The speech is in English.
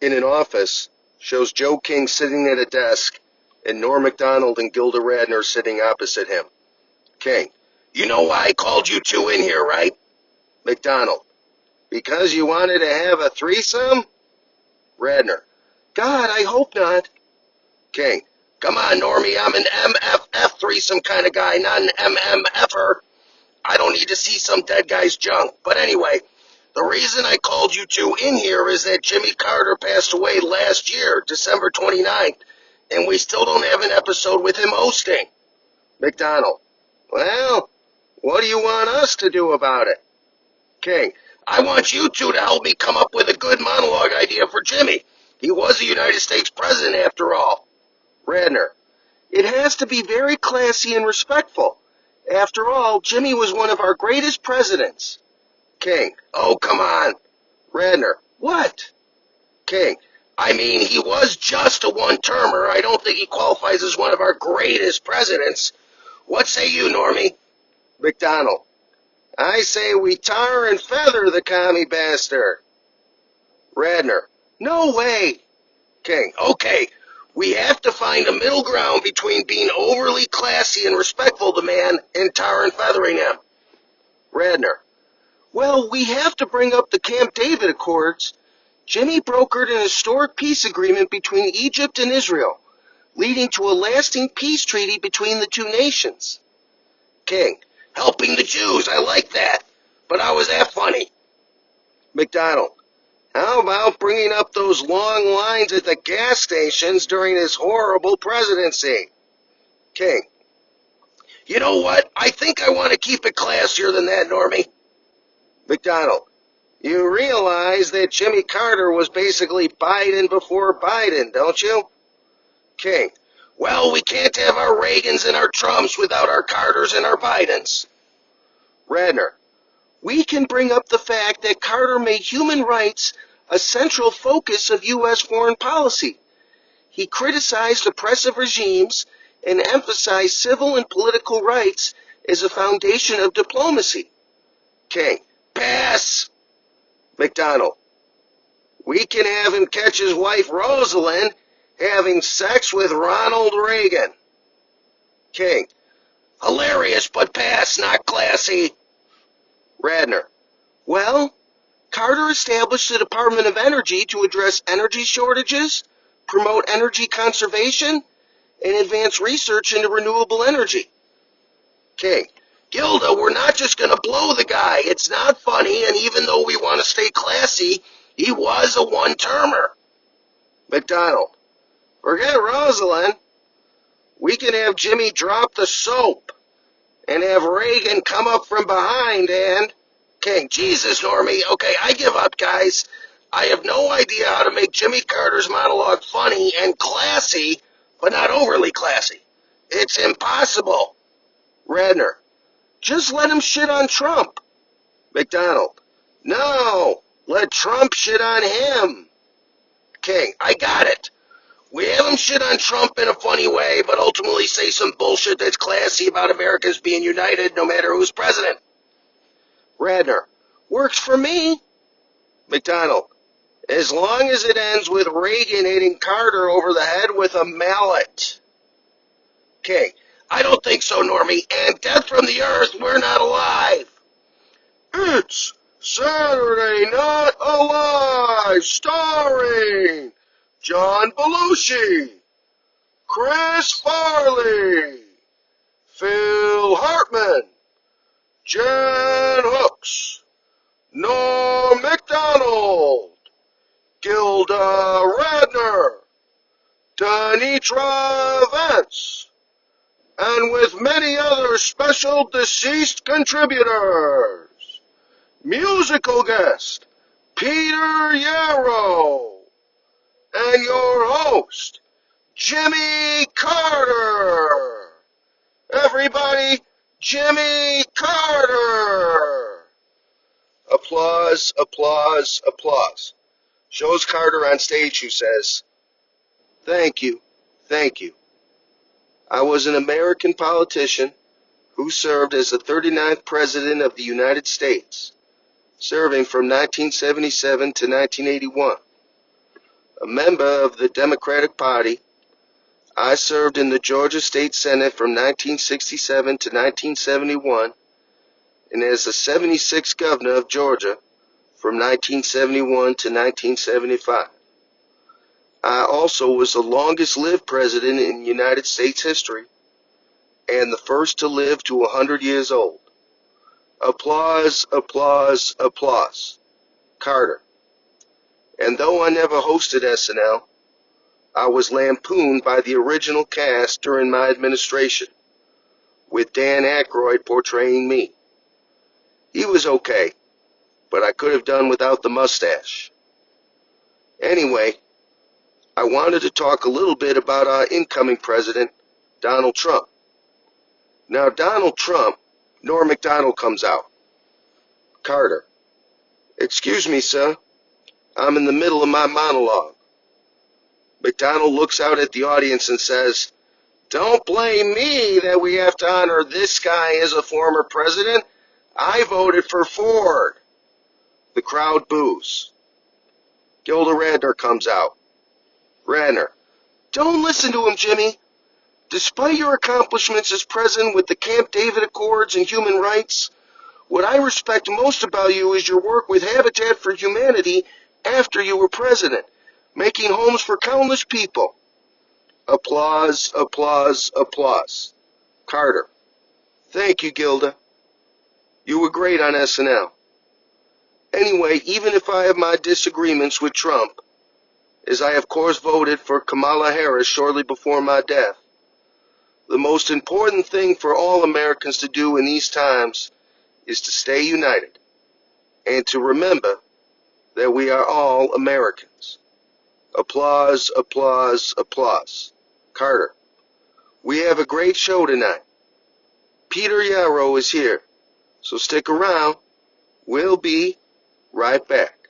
In an office, shows Joe King sitting at a desk and Norm Macdonald and Gilda Radner sitting opposite him. King: You know why I called you two in here, right? MacDonald: Because you wanted to have a threesome? Radner: God, I hope not. King: Come on, Normie, I'm an MFF threesome kind of guy, not an MMFer. I don't need to see some dead guy's junk. But anyway, the reason I called you two in here is that Jimmy Carter passed away last year, December 29th, and we still don't have an episode with him hosting. MacDonald: Well, what do you want us to do about it? King: I want you two to help me come up with a good monologue idea for Jimmy. He was a United States president after all. Radner: It has to be very classy and respectful. After all, Jimmy was one of our greatest presidents. King: Oh, come on. Radner: What? King: I mean, he was just a one-termer. I don't think he qualifies as one of our greatest presidents. What say you, Normie? MacDonald: I say we tar and feather the commie bastard. Radner: No way. King: Okay, we have to find a middle ground between being overly classy and respectful to man and tar and feathering him. Radner: Well, we have to bring up the Camp David Accords. Jimmy brokered an historic peace agreement between Egypt and Israel, leading to a lasting peace treaty between the two nations. King: Helping the Jews, I like that. But how is that funny? MacDonald: How about bringing up those long lines at the gas stations during his horrible presidency? King: You know what? I think I want to keep it classier than that, Normie. MacDonald: You realize that Jimmy Carter was basically Biden before Biden, don't you? King: Well, we can't have our Reagans and our Trumps without our Carters and our Bidens. Radner: We can bring up the fact that Carter made human rights a central focus of U.S. foreign policy. He criticized oppressive regimes and emphasized civil and political rights as a foundation of diplomacy. King: Pass. MacDonald: We can have him catch his wife Rosalind having sex with Ronald Reagan. King: Hilarious, but pass, not classy. Radner: Well, Carter established the Department of Energy to address energy shortages, promote energy conservation, and advance research into renewable energy. King: Gilda, we're not just going to blow the guy. It's not funny, and even though we want to stay classy, he was a one-termer. MacDonald: Forget Rosalind. We can have Jimmy drop the soap and have Reagan come up from behind and... King: Jesus, Normie. Okay, I give up, guys. I have no idea how to make Jimmy Carter's monologue funny and classy, but not overly classy. It's impossible. Radner: Just let him shit on Trump. MacDonald: No, let Trump shit on him. King: I got it. We have him shit on Trump in a funny way, but ultimately say some bullshit that's classy about Americans being united no matter who's president. Radner: Works for me. MacDonald: As long as it ends with Reagan hitting Carter over the head with a mallet. King: I don't think so, Normie. And Death from the Earth, we're not alive. It's Saturday Night Alive, starring John Belushi, Chris Farley, Phil Hartman, Jan Hooks, Norm Macdonald, Gilda Radner, Denitra Vance, and with many other special deceased contributors. Musical guest, Peter Yarrow, and your host, Jimmy Carter. Everybody, Jimmy Carter. Applause, applause, applause. Shows Carter on stage who says, Thank you, thank you. I was an American politician who served as the 39th President of the United States, serving from 1977 to 1981. a member of the Democratic Party. I served in the Georgia State Senate from 1967 to 1971, and as the 76th governor of Georgia from 1971 to 1975. I also was the longest-lived president in United States history, and the first to live to 100 years old. Applause, applause, applause. Carter. And though I never hosted SNL, I was lampooned by the original cast during my administration, with Dan Aykroyd portraying me. He was okay, but I could have done without the mustache. Anyway, I wanted to talk a little bit about our incoming president, Donald Trump. Now, Donald Trump, Norm Macdonald comes out. Carter. Excuse me, sir. I'm in the middle of my monologue. McDonald looks out at the audience and says, "Don't blame me that we have to honor this guy as a former president. I voted for Ford." The crowd boos. Gilda Radner comes out. Radner. "Don't listen to him, Jimmy. Despite your accomplishments as president with the Camp David Accords and human rights, what I respect most about you is your work with Habitat for Humanity after you were president, making homes for countless people." Applause, applause, applause. Carter. Thank you, Gilda. You were great on SNL. Anyway, even if I have my disagreements with Trump, as I of course voted for Kamala Harris shortly before my death, the most important thing for all Americans to do in these times is to stay united and to remember that we are all Americans. Applause, applause, applause. Carter. We have a great show tonight. Peter Yarrow is here, so stick around. We'll be right back.